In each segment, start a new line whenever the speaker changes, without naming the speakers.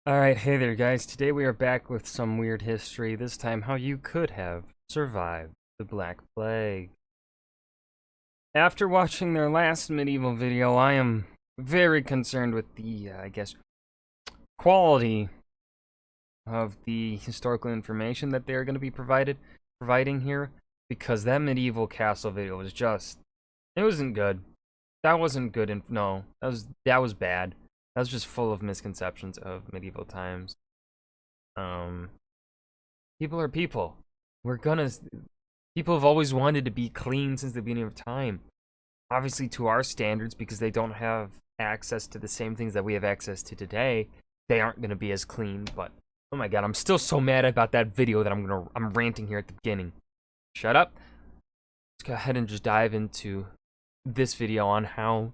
Alright, hey there guys. Today we are back with some weird history, this time how you could have survived the Black Plague. After watching their last medieval video, I am very concerned with the, quality of the historical information that they're going to be providing here, because that medieval castle video was just, it wasn't good. That wasn't good, and no, that was bad. That was just full of misconceptions of medieval times. People are people. People have always wanted to be clean since the beginning of time. Obviously to our standards, because they don't have access to the same things that we have access to today, they aren't going to be as clean, but oh my god, I'm still so mad about that video that I'm ranting here at the beginning. Shut up. Let's go ahead and just dive into this video on how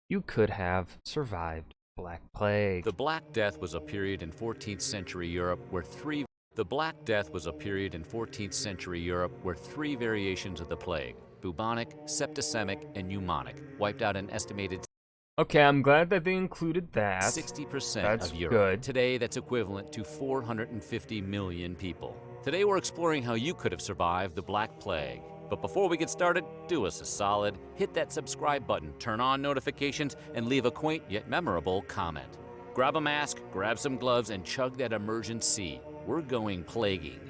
you could have survived Black Plague.
The Black Death was a period in 14th century Europe where three variations of the plague, bubonic, septicemic, and pneumonic, wiped out an estimated
Okay, I'm glad that they included that.
60% of Europe.
Good.
Today, that's equivalent to 450 million people. Today, we're exploring how you could have survived the Black Plague. But before we get started, do us a solid, hit that subscribe button, turn on notifications, and leave a quaint yet memorable comment. Grab a mask, grab some gloves, and chug that immersion C. We're going plaguing.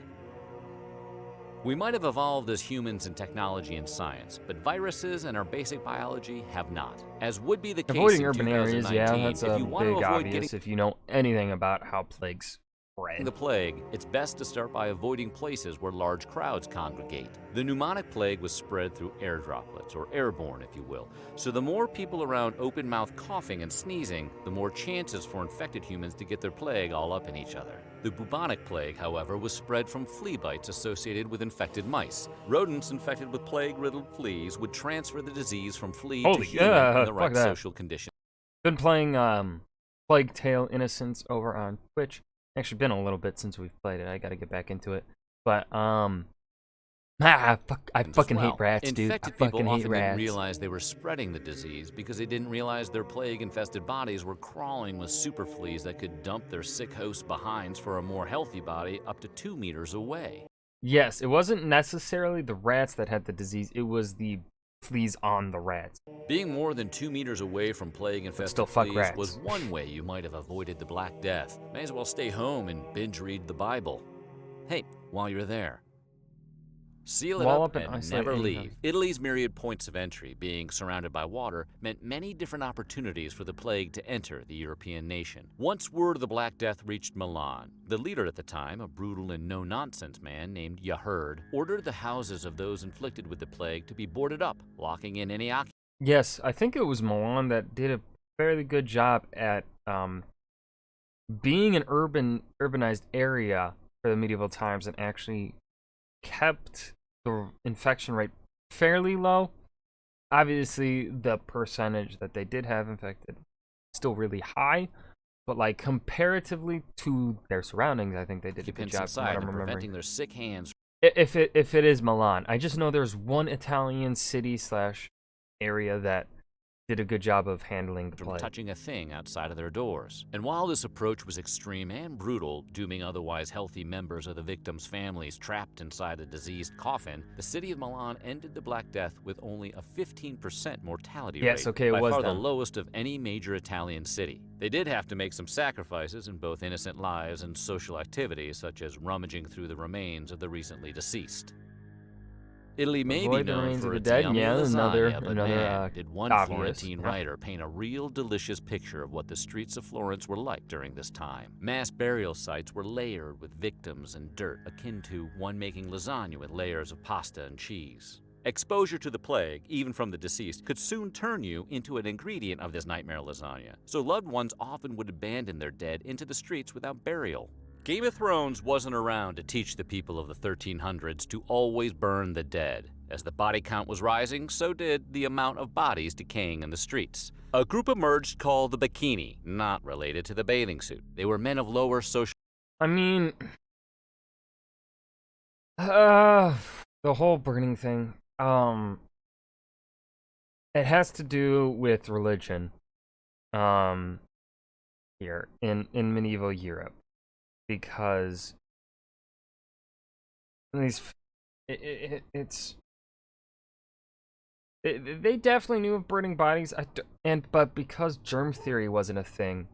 We might have evolved as humans in technology and science, but viruses and our basic biology have not. As would be the case
Avoiding
in
urban areas,
2019,
yeah, that's a
if you want to
big
avoid
obvious if you know anything about how plagues spread.
the plague, it's best to start by avoiding places where large crowds congregate. The pneumonic plague was spread through air droplets, or airborne if you will, so the more people around open-mouth coughing and sneezing, the more chances for infected humans to get their plague all up in each other. The bubonic plague, however, was spread from flea bites associated with infected mice. Rodents infected with plague-riddled fleas would transfer the disease from flea to human in the right social conditions.
Been playing Plague Tale Innocence over on Twitch. Actually been a little bit since we've played it. I gotta get back into it. But I fucking hate rats, dude. I
Infected people
fucking hate
often
rats.
didn't realize they were spreading the disease because they didn't realize their plague-infested bodies were crawling with super fleas that could dump their sick hosts' behinds for a more healthy body up to 2 meters away.
Yes, it wasn't necessarily the rats that had the disease. It was the fleas on the rats.
Being more than 2 meters away from plague-infested
fuck
fleas
rats.
was one way you might have avoided the Black Death. May as well stay home and binge-read the Bible. Hey, while you're there, seal it
Wall
up
up and
and
isolate
never
anything.
leave. Italy's myriad points of entry, being surrounded by water, meant many different opportunities for the plague to enter the European nation. Once word of the Black Death reached Milan, the leader at the time, a brutal and no-nonsense man named Yaherd, ordered the houses of those inflicted with the plague to be boarded up, locking in any occupants.
Yes, I think it was Milan that did a fairly good job at being an urbanized area for the medieval times and actually kept the infection rate fairly low. Obviously, the percentage that they did have infected still really high, but like comparatively to their surroundings, I think they did a good job from what I'm remembering.
Preventing their sick hands
If it is Milan, I just know there's one Italian city slash area that did a good job of handling the
from
plague.
touching a thing outside of their doors. And while this approach was extreme and brutal, dooming otherwise healthy members of the victims' families trapped inside a diseased coffin, the city of Milan ended the Black Death with only a 15% mortality rate.
Yes, okay, it
by
was
far
them.
the lowest of any major Italian city. They did have to make some sacrifices in both innocent lives and social activities, such as rummaging through the remains of the recently deceased. Italy may
Avoid
be
the
known
remains
for
of the
its
dead,
yummy
yeah,
lasagna, but
another,
man, did one
obvious,
Florentine
yeah.
writer paint a real delicious picture of what the streets of Florence were like during this time. Mass burial sites were layered with victims and dirt, akin to one making lasagna with layers of pasta and cheese. Exposure to the plague, even from the deceased, could soon turn you into an ingredient of this nightmare lasagna, so loved ones often would abandon their dead into the streets without burial. Game of Thrones wasn't around to teach the people of the 1300s to always burn the dead. As the body count was rising, so did the amount of bodies decaying in the streets. A group emerged called the Bikini, not related to the bathing suit. They were men of lower social...
I mean, the whole burning thing, it has to do with religion. here in medieval Europe, because these they definitely knew of burning bodies, but because germ theory wasn't a thing,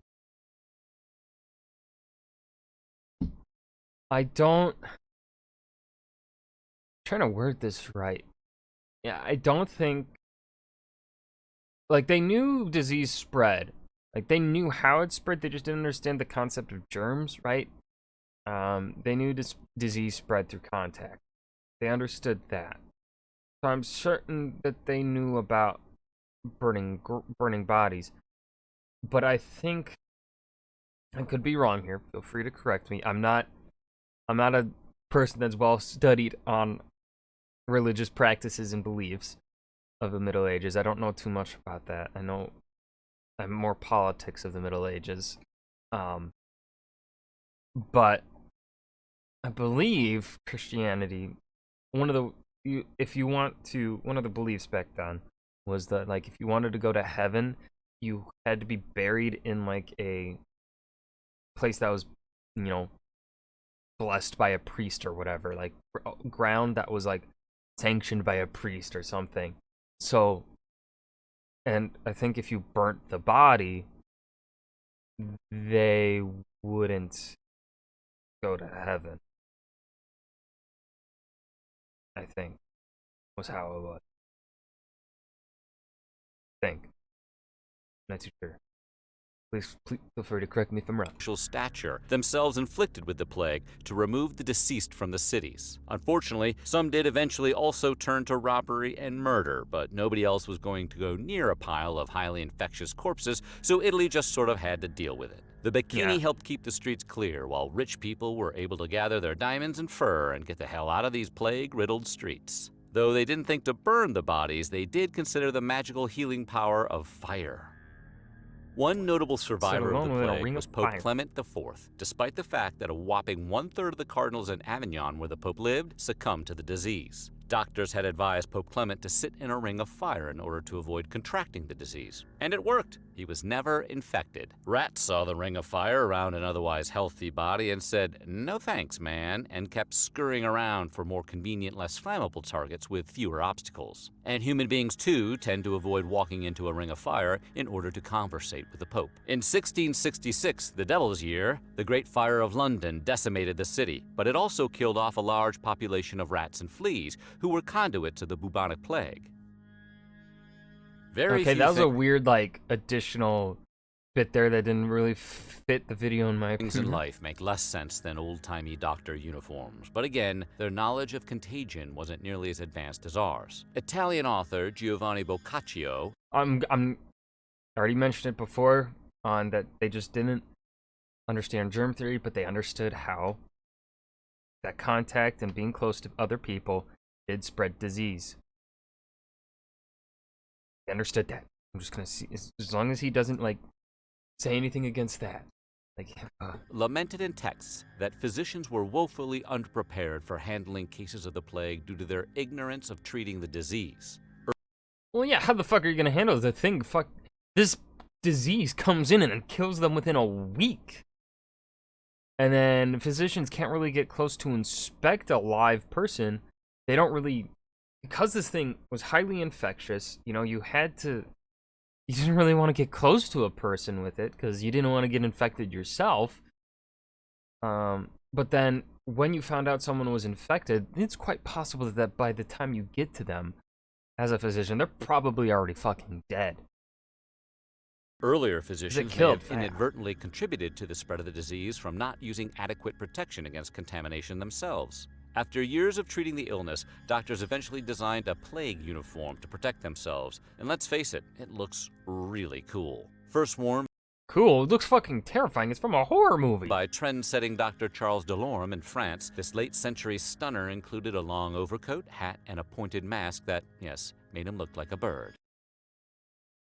I'm trying to word this right. Yeah, I don't think, like, they knew disease spread. Like, they knew how it spread, they just didn't understand the concept of germs, right? They knew this disease spread through contact. They understood that. So I'm certain that they knew about burning bodies. But I think I could be wrong here. Feel free to correct me. I'm not a person that's well studied on religious practices and beliefs of the Middle Ages. I don't know too much about that. I know I'm more politics of the Middle Ages. But I believe Christianity, one of the beliefs back then was that, like, if you wanted to go to heaven, you had to be buried in, like, a place that was, blessed by a priest or whatever, like ground that was, like, sanctioned by a priest or something. So, and I think if you burnt the body, they wouldn't go to heaven. I think was how it was. Not too sure. Please feel free to correct me if I'm wrong.
Stature, themselves inflicted with the plague, to remove the deceased from the cities. Unfortunately, some did eventually also turn to robbery and murder, but nobody else was going to go near a pile of highly infectious corpses, so Italy just sort of had to deal with it. The bacchini helped keep the streets clear, while rich people were able to gather their diamonds and fur and get the hell out of these plague-riddled streets. Though they didn't think to burn the bodies, they did consider the magical healing power of fire. One notable survivor of the plague was Pope Clement IV. Despite the fact that a whopping 1/3 of the cardinals in Avignon, where the Pope lived, succumbed to the disease. Doctors had advised Pope Clement to sit in a ring of fire in order to avoid contracting the disease. And it worked. He was never infected. Rats saw the ring of fire around an otherwise healthy body and said, "No thanks, man," and kept scurrying around for more convenient, less flammable targets with fewer obstacles. And human beings, too, tend to avoid walking into a ring of fire in order to conversate with the Pope. In 1666, the Devil's Year, the Great Fire of London decimated the city, but it also killed off a large population of rats and fleas, who were conduits of the bubonic plague.
Okay, that was a weird, like, additional bit there that didn't really fit the video in my opinion.
Things in life make less sense than old-timey doctor uniforms, but again, their knowledge of contagion wasn't nearly as advanced as ours. Italian author Giovanni Boccaccio,
I already mentioned it before, on that they just didn't understand germ theory, but they understood how that contact and being close to other people did spread disease. They understood that. I'm just gonna see, as long as he doesn't, like, say anything against that. Like,
lamented in texts that physicians were woefully underprepared for handling cases of the plague due to their ignorance of treating the disease.
Well, yeah, how the fuck are you gonna handle the thing? Fuck, this disease comes in and kills them within a week. And then physicians can't really get close to inspect a live person. They don't really, because this thing was highly infectious, you didn't really want to get close to a person with it because you didn't want to get infected yourself. But then when you found out someone was infected, it's quite possible that by the time you get to them as a physician, they're probably already fucking dead.
Earlier physicians may have inadvertently contributed to the spread of the disease from not using adequate protection against contamination themselves. After years of treating the illness, doctors eventually designed a plague uniform to protect themselves. And let's face it, it looks really cool. First worn
Cool, it looks fucking terrifying. It's from a horror movie.
by trend-setting Dr. Charles Delorme in France, this late-century stunner included a long overcoat, hat, and a pointed mask that, yes, made him look like a bird.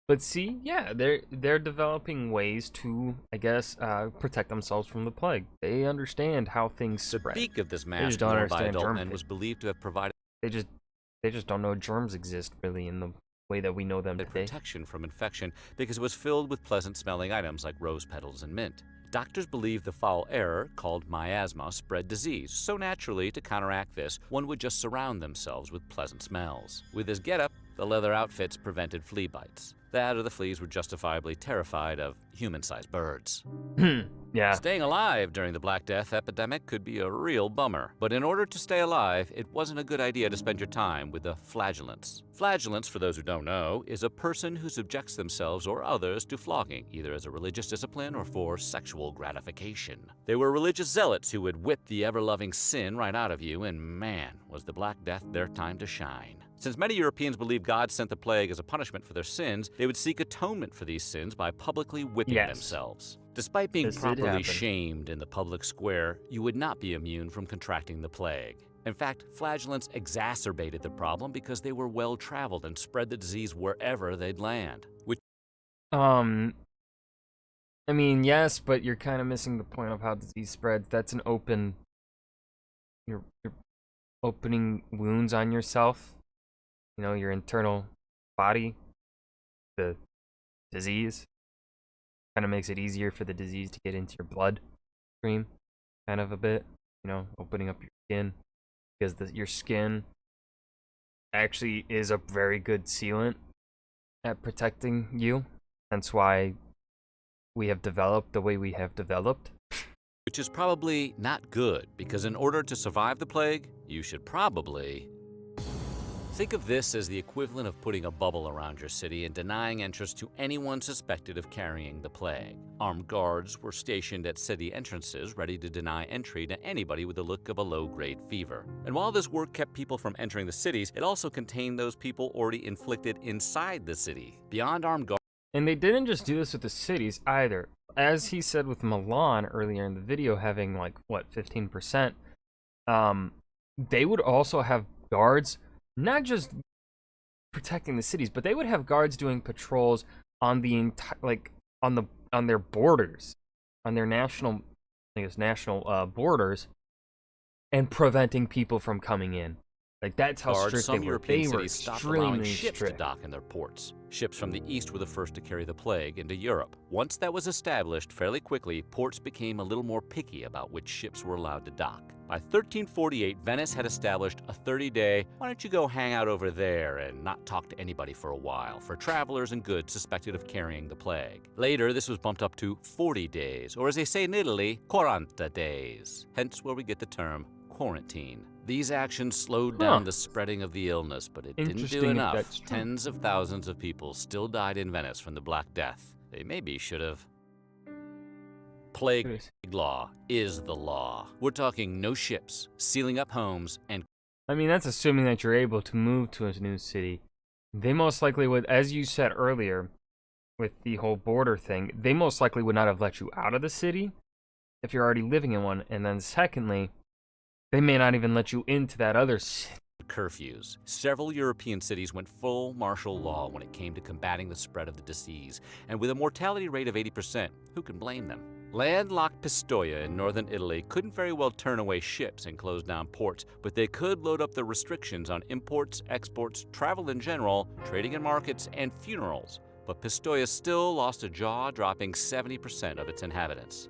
But see, yeah, they're developing ways to, I guess, protect themselves from the plague. They understand how things spread.
The beak of this
just
mask,
don't
worn by
understand
adult
germ
men, was
theory.
believed to have provided
They just don't know germs exist really in the way that we know them today.
Protection from infection because it was filled with pleasant-smelling items like rose petals and mint. Doctors believed the foul air, called miasma, spread disease, so naturally, to counteract this, one would just surround themselves with pleasant smells. With his getup, the leather outfits prevented flea bites. That or the fleas were justifiably terrified of human-sized birds.
Yeah.
Staying alive during the Black Death epidemic could be a real bummer, but in order to stay alive, it wasn't a good idea to spend your time with the flagellants. Flagellants, for those who don't know, is a person who subjects themselves or others to flogging, either as a religious discipline or for sexual gratification. They were religious zealots who would whip the ever-loving sin right out of you, and man, was the Black Death their time to shine. Since many Europeans believed God sent the plague as a punishment for their sins, they would seek atonement for these sins by publicly whipping themselves. Despite being properly shamed in the public square, you would not be immune from contracting the plague. In fact, flagellants exacerbated the problem because they were well-traveled and spread the disease wherever they'd land.
I mean, yes, but you're kind of missing the point of how disease spreads. That's an open... You're opening wounds on yourself. You know, your internal body, the disease, kind of makes it easier for the disease to get into your bloodstream, kind of a bit, you know, opening up your skin, because your skin actually is a very good sealant at protecting you. That's why we have developed the way we have developed.
Which is probably not good, because in order to survive the plague, you should probably... Think of this as the equivalent of putting a bubble around your city and denying entrance to anyone suspected of carrying the plague. Armed guards were stationed at city entrances, ready to deny entry to anybody with the look of a low-grade fever. And while this work kept people from entering the cities, it also contained those people already inflicted inside the city. Beyond armed guards...
And they didn't just do this with the cities either. As he said with Milan earlier in the video, having like, what, 15%, they would also have guards not just protecting the cities, but they would have guards doing patrols on the entire, on their borders, on their national borders, and preventing people from coming in. Like, that's how strict they were. They were extremely
ships
strict.
To dock in their ports. Ships from the east were the first to carry the plague into Europe. Once that was established, fairly quickly, ports became a little more picky about which ships were allowed to dock. By 1348, Venice had established a 30-day, why don't you go hang out over there and not talk to anybody for a while, for travelers and goods suspected of carrying the plague. Later, this was bumped up to 40 days, or as they say in Italy, 40 days, hence where we get the term quarantine. These actions slowed down the spreading of the illness, but it didn't do enough. Tens of thousands of people still died in Venice from the Black Death. They maybe should have. Plague law is the law. We're talking no ships, sealing up homes, and...
I mean, that's assuming that you're able to move to a new city. They most likely would, as you said earlier, with the whole border thing, they most likely would not have let you out of the city if you're already living in one. And then secondly, they may not even let you into that other city.
Curfews. Several European cities went full martial law when it came to combating the spread of the disease, and with a mortality rate of 80%, who can blame them? Landlocked Pistoia in northern Italy couldn't very well turn away ships and close down ports, but they could load up the restrictions on imports, exports, travel in general, trading in markets, and funerals. But Pistoia still lost a jaw-dropping 70% of its inhabitants.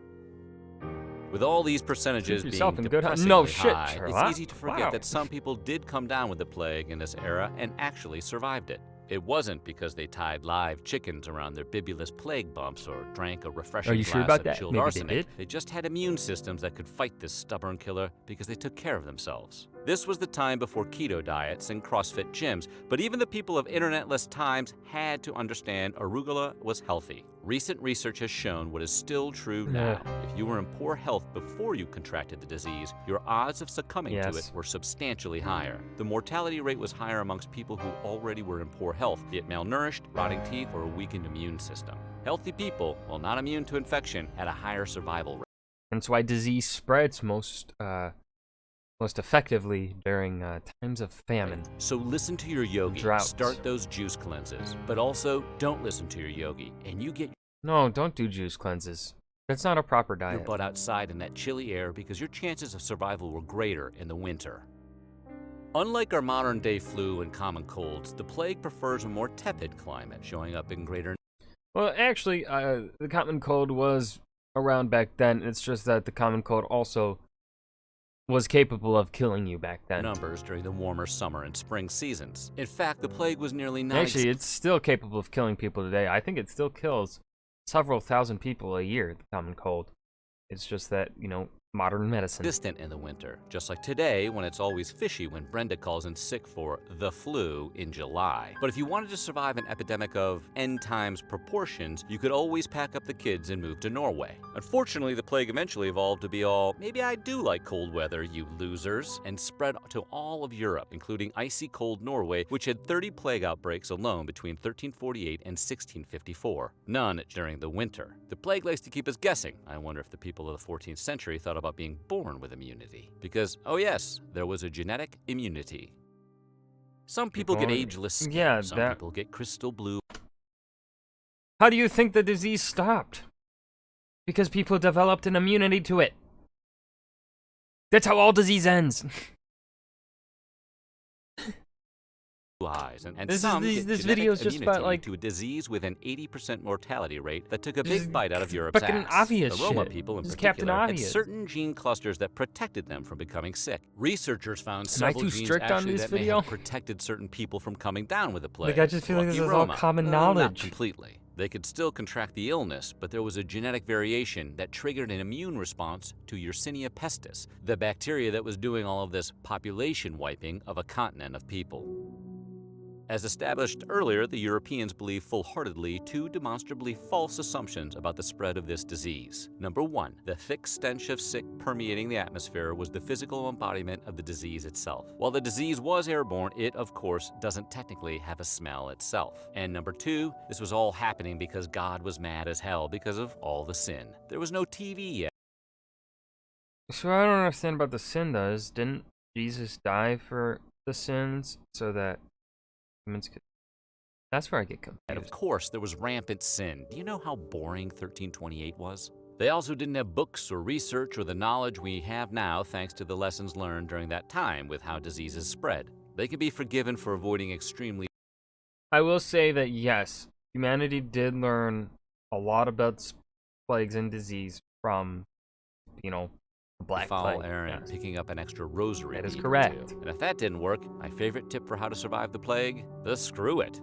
With all these percentages being depressingly high, it's easy to forget that some people did come down with the plague in this era and actually survived it. It wasn't because they tied live chickens around their bibulous plague bumps or drank a refreshing glass of chilled arsenic. They just had immune systems that could fight this stubborn killer because they took care of themselves. This was the time before keto diets and CrossFit gyms, but even the people of internetless times had to understand arugula was healthy. Recent research has shown what is still true now. If you were in poor health before you contracted the disease, your odds of succumbing to it were substantially higher. The mortality rate was higher amongst people who already were in poor health, be it malnourished, rotting teeth, or a weakened immune system. Healthy people, while not immune to infection, had a higher survival rate.
That's why disease spreads most effectively during times of famine.
So listen to your yogi,
droughts.
Start those juice cleanses, but also don't listen to your yogi, and you get...
No, don't do juice cleanses. That's not a proper diet.
...your butt outside in that chilly air because your chances of survival were greater in the winter. Unlike our modern-day flu and common colds, the plague prefers a more tepid climate, showing up in greater
Well, actually, the common cold was around back then. It's just that the common cold also was capable of killing you back then.
numbers during the warmer summer and spring seasons. In fact, the plague was nearly not
Actually, it's still capable of killing people today. I think it still kills several thousand people a year, the common cold. It's just that, you know, modern medicine.
distant in the winter, just like today when it's always fishy when Brenda calls in sick for the flu in July. But if you wanted to survive an epidemic of end times proportions, you could always pack up the kids and move to Norway. Unfortunately, the plague eventually evolved to be all, maybe I do like cold weather, you losers, and spread to all of Europe, including icy cold Norway, which had 30 plague outbreaks alone between 1348 and 1654. None during the winter. The plague likes to keep us guessing. I wonder if the people of the 14th century thought about being born with immunity. Because, oh yes, there was a genetic immunity. Some people get ageless skin.
Yeah,
Some people get crystal blue.
How do you think the disease stopped? Because people developed an immunity to it. That's how all disease ends.
Eyes, and
This
some
is-
get
this
genetic
video is just about,
immunity
like,
to a disease with an 80% mortality rate that took a
This
big
is
bite out of Europe's
fucking
ass.
obvious
the Roma
shit.
people in
This is Captain
particular had
Obvious.
certain gene clusters that protected them from becoming sick. Researchers found
Am I
several
too
genes
strict on
actually
this
that
video?
may have protected certain people from coming down with the plague.
Like, I just feel like this
Lucky
is all
Roma.
common
Not
knowledge.
completely. They could still contract the illness, but there was a genetic variation that triggered an immune response to Yersinia pestis, the bacteria that was doing all of this population wiping of a continent of people. As established earlier, the Europeans believed full-heartedly two demonstrably false assumptions about the spread of this disease. Number one, the thick stench of sick permeating the atmosphere was the physical embodiment of the disease itself. While the disease was airborne, it, of course, doesn't technically have a smell itself. And number two, this was all happening because God was mad as hell because of all the sin. There was no TV yet.
So I don't understand about the sin, though. Didn't Jesus die for the sins so that humans could... That's where I get confused.
And of course, there was rampant sin. Do you know how boring 1328 was? They also didn't have books or research or the knowledge we have now thanks to the lessons learned during that time with how diseases spread. They can be forgiven for avoiding extremely...
I will say that, yes, humanity did learn a lot about plagues and disease from, you know, the Black
foul
Plague.
errand,
Yes.
picking up an extra rosary.
That is
bead or
correct.
two. And if that didn't work, my favorite tip for how to survive the plague? The screw it.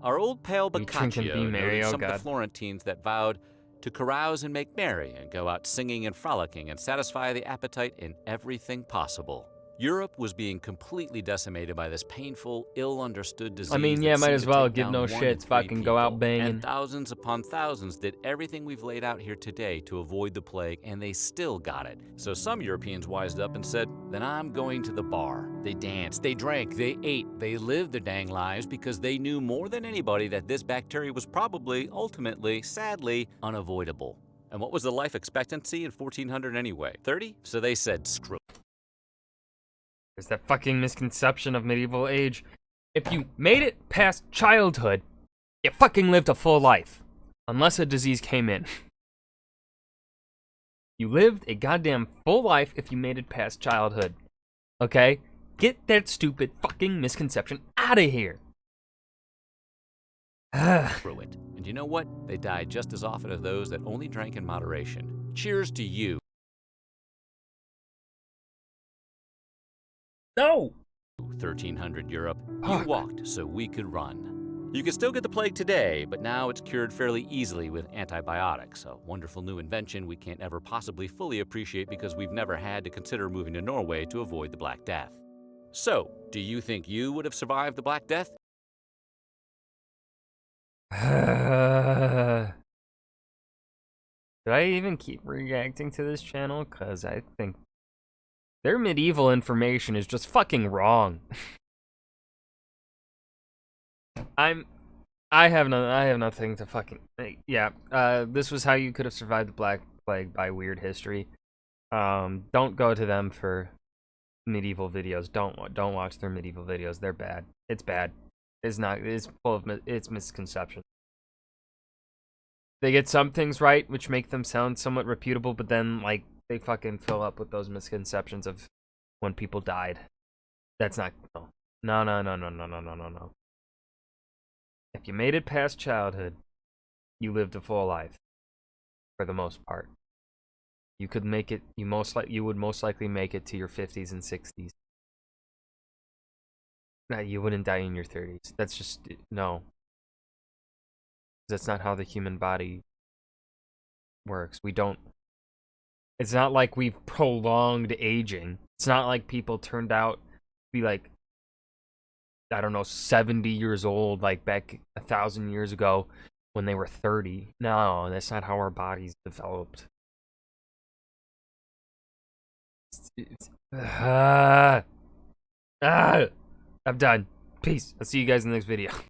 Our old pal
You drink and
Boccaccio
be merry,
noted
oh
some of
God.
the Florentines that vowed to carouse and make merry and go out singing and frolicking and satisfy the appetite in everything possible. Europe was being completely decimated by this painful, ill-understood disease.
I mean, yeah,
that
might
seemed
as
to
well
take
give
down
no
1 in
shits,
3
fucking go out
people.
banging.
And thousands upon thousands did everything we've laid out here today to avoid the plague, and they still got it. So some Europeans wised up and said, then I'm going to the bar. They danced, they drank, they ate, they lived their dang lives because they knew more than anybody that this bacteria was probably, ultimately, sadly, unavoidable. And what was the life expectancy in 1400 anyway? 30? So they said, screw it.
There's that fucking misconception of medieval age. If you made it past childhood, you fucking lived a full life. Unless a disease came in. You lived a goddamn full life if you made it past childhood. Okay? Get that stupid fucking misconception out of here.
Through it. And you know what? They died just as often as those that only drank in moderation. Cheers to you.
No!
1300 Europe. You
Fuck.
walked so we could run. You can still get the plague today, but now it's cured fairly easily with antibiotics, a wonderful new invention we can't ever possibly fully appreciate because we've never had to consider moving to Norway to avoid the Black Death. So, do you think you would have survived the Black Death?
Do I even keep reacting to this channel? Cause I think their medieval information is just fucking wrong. I have nothing to fucking... Yeah, this was how you could have survived the Black Plague by Weird History. Don't go to them for medieval videos. Don't watch their medieval videos. They're bad. It's bad. It's full of it's misconception. They get some things right, which make them sound somewhat reputable, but then, like, they fucking fill up with those misconceptions of when people died. That's not, no. No, no, no, no, no, no, no, no, no. If you made it past childhood, you lived a full life, for the most part. You could make it, you would most likely make it to your 50s and 60s. No, you wouldn't die in your 30s. That's just, no. That's not how the human body works. We don't, it's not like we've prolonged aging. It's not like people turned out to be like, I don't know, 70 years old, like back 1,000 years ago when they were 30. No, that's not how our bodies developed. I'm done. Peace. I'll see you guys in the next video.